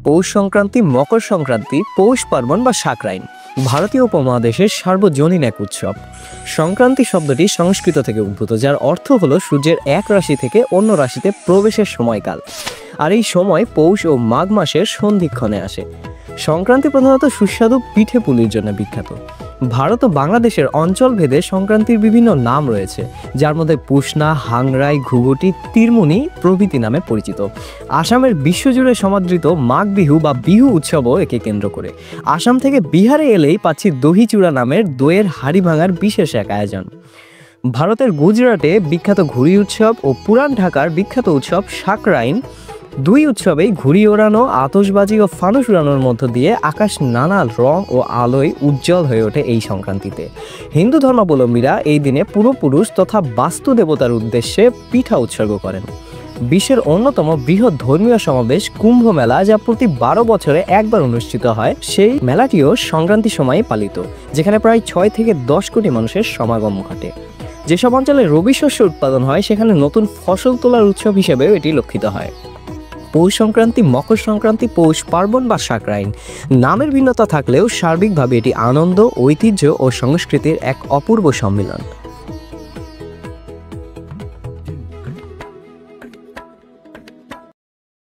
পৌষ সংক্রান্তি, মকর সংক্রান্তি, পৌষ পার্বণ বা সাকরাইন ভারতীয় উপমহাদেশের সার্বজনীন এক উৎসব। সংক্রান্তি শব্দটি সংস্কৃত থেকে উদ্ভূত, যার অর্থ হলো সূর্যের এক রাশি থেকে অন্য রাশিতে প্রবেশের সময়কাল। আর এই সময় পৌষ ও মাঘ মাসের সন্ধিক্ষণে আসে। সংক্রান্তি প্রধানত সুস্বাদু পিঠে পুলির জন্য বিখ্যাত। ভারত ও বাংলাদেশের অঞ্চল ভেদে সংক্রান্তির বিভিন্ন নাম রয়েছে, যার মধ্যে পুষনা, হাংরাই, ঘুঘুটি, তিরমুনি প্রভৃতি নামে পরিচিত। আসামের বিশ্বজুড়ে সমাদৃত মাঘ বিহু বা বিহু উৎসবও একে কেন্দ্র করে। আসাম থেকে বিহারে এলেই পাচ্ছি দহি চূড়া নামের দইয়ের হাড়ি ভাঙার বিশেষ এক আয়োজন। ভারতের গুজরাটে বিখ্যাত ঘুড়ি উৎসব ও পুরান ঢাকার বিখ্যাত উৎসব সাকরাইন, দুই উৎসবেই ঘুড়ি ওড়ানো, আতশবাজি ও ফানুস উড়ানোর মধ্য দিয়ে আকাশ নানা রং ও আলোয় উজ্জ্বল হয়ে ওঠে এই সংক্রান্তিতে। হিন্দু ধর্মাবলম্বীরা এই দিনে পূর্বপুরুষ তথা বাস্তু দেবতার উদ্দেশ্যে পিঠা উৎসর্গ করেন। বিশ্বের অন্যতম বৃহৎ ধর্মীয় সমাবেশ কুম্ভ মেলা, যা প্রতি 12 বছরে একবার অনুষ্ঠিত হয়, সেই মেলাটিও সংক্রান্তি সময়ে পালিত, যেখানে প্রায় 6 থেকে 10 কোটি মানুষের সমাগম ঘটে। যেসব অঞ্চলে রবি শস্য উৎপাদন হয়, সেখানে নতুন ফসল তোলার উৎসব হিসেবেও এটি লক্ষিত হয়। পৌষ সংক্রান্তি, মকর সংক্রান্তি, পৌষ পার্বণ বা সাকরাইন নামের ভিন্নতা থাকলেও সার্বিকভাবে এটি আনন্দ, ঐতিহ্য ও সংস্কৃতির এক অপূর্ব সম্মিলন।